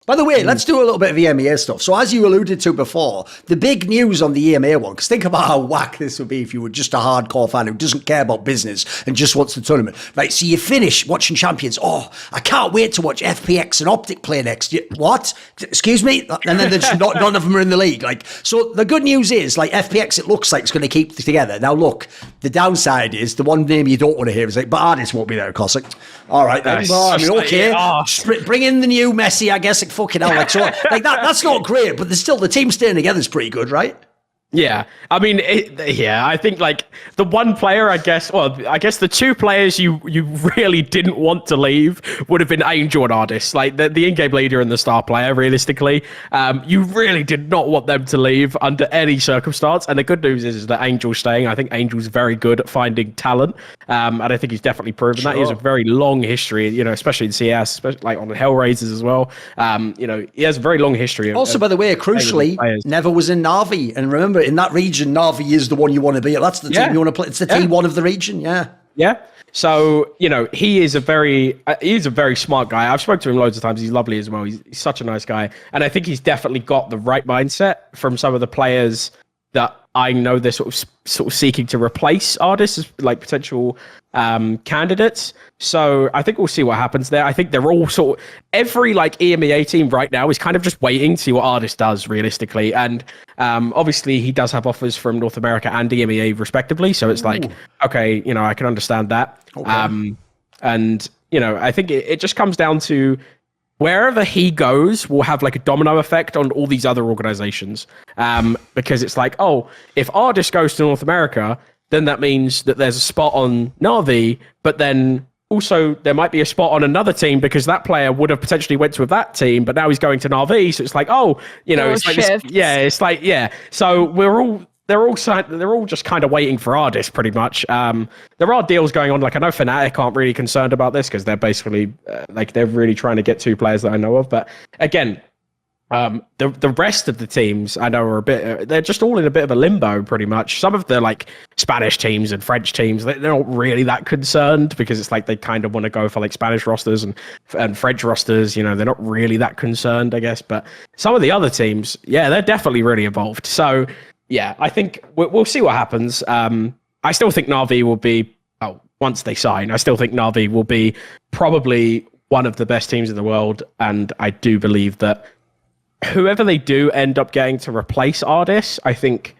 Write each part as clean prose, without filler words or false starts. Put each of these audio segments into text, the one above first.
By the way, let's do a little bit of EMEA stuff. So as you alluded to before, the big news on the EMEA one, because think about how whack this would be if you were just a hardcore fan who doesn't care about business and just wants the tournament. Right, so you finish watching Champions. Oh, I can't wait to watch FPX and Optic play next year. What? Excuse me? And then there's none of them are in the league. Like, so the good news is, like, FPX, it looks like it's going to keep together. Now, look, the downside is, the one name you don't want to hear is like, but Ardis won't be there, of course. Like, all right, then. Well, I mean, okay. Bring in the new Messi, I guess. Like, fucking hell. Like, so, like that's not great, but there's still, the team staying together is pretty good, right? Yeah, I mean, I think like the one player, I guess the two players you really didn't want to leave would have been Angel and Ardis, like the in-game leader and the star player. Realistically, you really did not want them to leave under any circumstance. And the good news is that Angel's staying. I think Angel's very good at finding talent, and I think he's definitely proven that. He has a very long history, you know, especially in CS, especially like on the Hellraisers as well. You know, he has a very long history. Also, by the way, crucially, never was in Navi, and remember, in that region, Navi is the one you want to be at. That's the team you want to play. It's the T1 of the region. Yeah. So, you know, he is a very smart guy. I've spoken to him loads of times. He's lovely as well. He's such a nice guy. And I think he's definitely got the right mindset from some of the players that I know they're sort of seeking to replace Ardis as like potential candidates. So I think we'll see what happens there. I think they're all every like EMEA team right now is kind of just waiting to see what Ardis does realistically. And obviously he does have offers from North America and EMEA respectively. So it's like, okay, you know, I can understand that. Okay. And, you know, I think it just comes down to wherever he goes will have like a domino effect on all these other organizations. Because it's like, oh, if Ardis goes to North America, then that means that there's a spot on Navi, but then also there might be a spot on another team because that player would have potentially went to that team, but now he's going to Navi. So it's like, oh, you know, it's like this, So they're all just kind of waiting for Ardis pretty much. There are deals going on. Like I know Fnatic aren't really concerned about this because they're basically they're really trying to get two players that I know of. But again, the rest of the teams I know are they're just all in a bit of a limbo pretty much. Some of the like Spanish teams and French teams, they're not really that concerned because it's like they kind of want to go for like Spanish rosters and French rosters, you know, they're not really that concerned, I guess. But some of the other teams, yeah, they're definitely really involved. So yeah, I think we'll see what happens. I still think Navi will be, once they sign, I still think Navi will be probably one of the best teams in the world. And I do believe that whoever they do end up getting to replace Ardis, I think,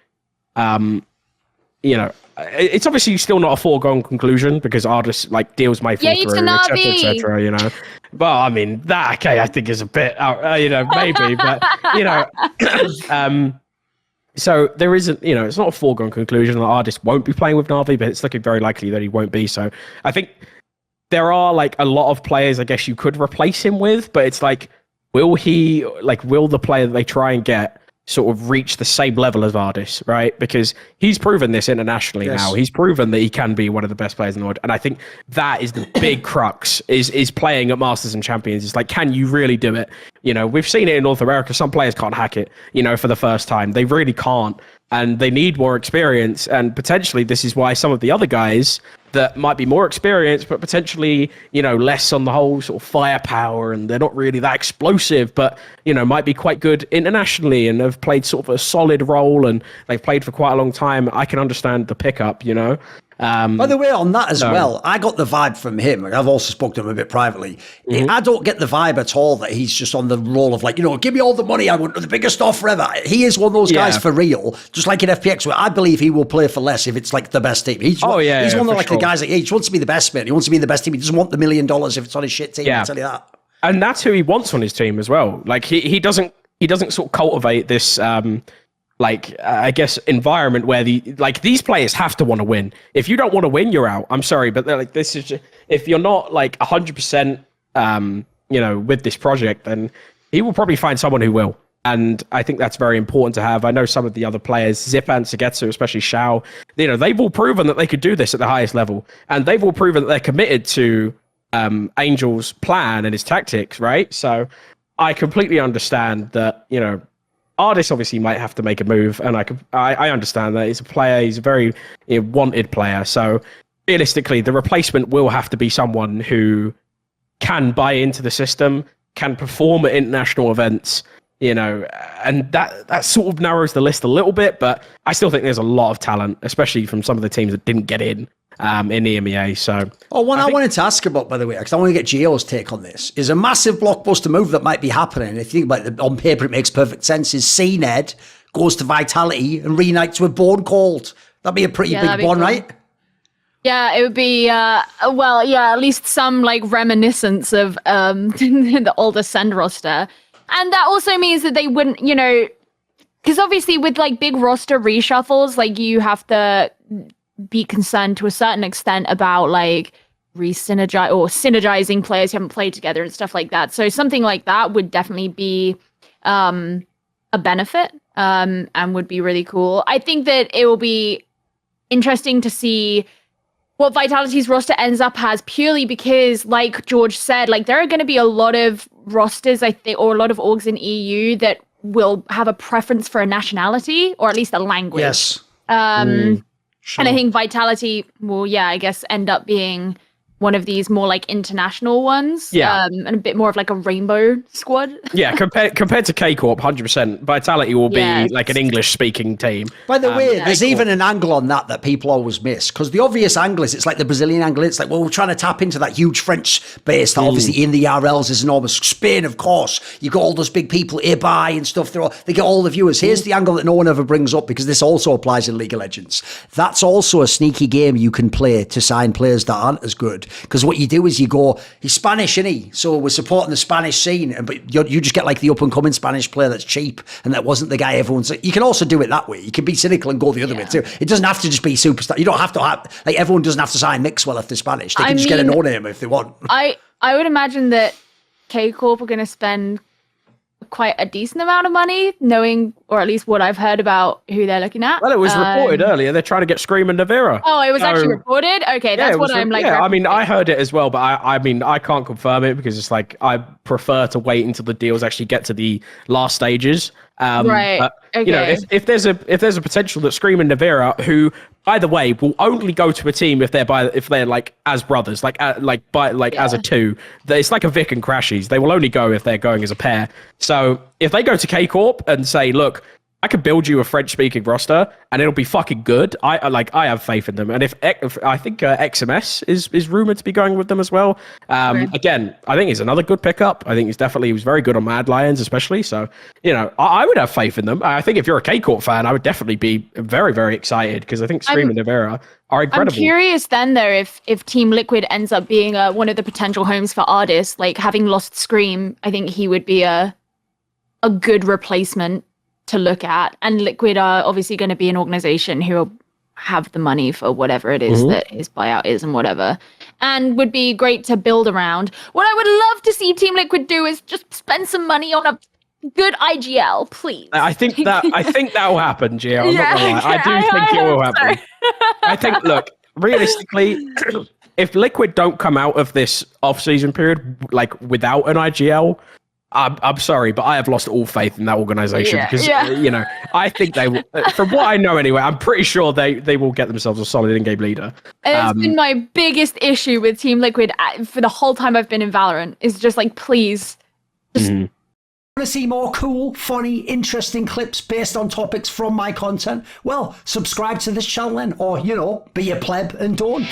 you know, it's obviously still not a foregone conclusion because Ardis like deals may fall through, etc., you know. But I mean, that okay, I think is a bit, you know, maybe, but you know, so there isn't, you know, it's not a foregone conclusion that Ardis won't be playing with Navi, but it's looking very likely that he won't be. So I think there are like a lot of players, I guess you could replace him with, but it's like, will the player that they try and get sort of reach the same level as Ardis, right? Because he's proven this internationally now. He's proven that he can be one of the best players in the world. And I think that is the big crux, is playing at Masters and Champions. It's like, can you really do it? You know, we've seen it in North America. Some players can't hack it, you know, for the first time. They really can't. And they need more experience. And potentially this is why some of the other guys that might be more experienced, but potentially, you know, less on the whole sort of firepower, and they're not really that explosive, but, you know, might be quite good internationally and have played sort of a solid role and they've played for quite a long time. I can understand the pickup, you know. By the way, on that as well, I got the vibe from him. I've also spoken to him a bit privately. I don't get the vibe at all that he's just on the role of like, you know, give me all the money. I want the biggest offer ever. He is one of those guys for real, just like in FPX, where I believe he will play for less if it's like the best team. He's one of like the guys that he just wants to be the best man. He wants to be in the best team. He doesn't want the $1 million if it's on his shit team. I'll tell you that. And that's who he wants on his team as well. Like he doesn't sort of cultivate this I guess environment where these players have to want to win. If you don't want to win, you're out. I'm sorry, but like this is just, if you're not like 100%, you know, with this project, then he will probably find someone who will. And I think that's very important to have. I know some of the other players, Zip and Sagetsu, especially Shao, you know, they've all proven that they could do this at the highest level, and they've all proven that they're committed to Angel's plan and his tactics, right? So I completely understand that, you know, Ardis obviously might have to make a move, and I understand that. He's a player, he's a very wanted player. So realistically, the replacement will have to be someone who can buy into the system, can perform at international events, you know, and that sort of narrows the list a little bit, but I still think there's a lot of talent, especially from some of the teams that didn't get in EMEA. So, one I wanted to ask about, by the way, because I want to get Gio's take on this, is a massive blockbuster move that might be happening. If you think about it, on paper, it makes perfect sense. Is CNED goes to Vitality and reunites with Born Cold. That'd be a pretty big one, cool. Right? Yeah, it would be, at least some like reminiscence of the older Send roster. And that also means that they wouldn't, you know, because obviously with like big roster reshuffles, like you have to be concerned to a certain extent about like synergizing players who haven't played together and stuff like that. So something like that would definitely be a benefit and would be really cool. I think that it will be interesting to see what Vitality's roster ends up as, purely because, like George said, like there are going to be a lot of rosters, I think, or a lot of orgs in EU that will have a preference for a nationality or at least a language. Yes. Sure. And I think Vitality will, I guess, end up being one of these more like international ones. Yeah. And a bit more of like a rainbow squad. Yeah, compared to K-Corp, 100%, Vitality will be like an English-speaking team. By the way, there's even an angle on that people always miss. Because the obvious angle is, it's like the Brazilian angle. It's like, well, we're trying to tap into that huge French base that obviously in the RLs is enormous. Spain, of course. You got all those big people, Ibai and stuff. They get all the viewers. Here's the angle that no one ever brings up, because this also applies in League of Legends. That's also a sneaky game you can play to sign players that aren't as good. Because what you do is you go, he's Spanish, isn't he? So we're supporting the Spanish scene, but you just get like the up-and-coming Spanish player that's cheap, and that wasn't the guy everyone's... You can also do it that way. You can be cynical and go the other way too. It doesn't have to just be superstar. You don't have to have... Like, everyone doesn't have to sign Mixwell if they're Spanish. They can just get a no-name if they want. I would imagine that K-Corp are going to spend quite a decent amount of money, knowing, or at least what I've heard about who they're looking at. Well, it was reported earlier. They're trying to get Scream and Navira. Oh, it was actually reported? Okay, that's what I'm like... Yeah, I mean, I heard it as well, but I mean, I can't confirm it, because it's like, I prefer to wait until the deals actually get to the last stages. Right. But, okay. You know, if there's a potential that Scream and Navira, who, by the way, will only go to a team if they're like as brothers, as a two. It's like a Vic and Crashies. They will only go if they're going as a pair. So if they go to K-Corp and say, look, I could build you a French-speaking roster and it'll be fucking good. I have faith in them. And if I think XMS is rumored to be going with them as well. Again, I think he's another good pickup. I think he was very good on Mad Lions, especially. So, you know, I would have faith in them. I think if you're a K-Corp fan, I would definitely be very, very excited, because I think Scream and Navera are incredible. I'm curious then, though, if Team Liquid ends up being one of the potential homes for artists, like having lost Scream, I think he would be a good replacement to look at. And Liquid are obviously going to be an organization who will have the money for whatever it is that his buyout is and whatever, and would be great to build around. What I would love to see Team Liquid do is just spend some money on a good IGL, please. I think that will happen, Gio. I'm not gonna lie. I do think it will happen. I think, look, realistically, if Liquid don't come out of this off-season period like without an IGL, I'm sorry, but I have lost all faith in that organization, because you know, I think they will, from what I know anyway, I'm pretty sure they will get themselves a solid in-game leader. And it's been my biggest issue with Team Liquid for the whole time I've been in Valorant, is just like, please, just... Want to see more cool, funny, interesting clips based on topics from my content? Well, subscribe to this channel then, or, you know, be a pleb and don't.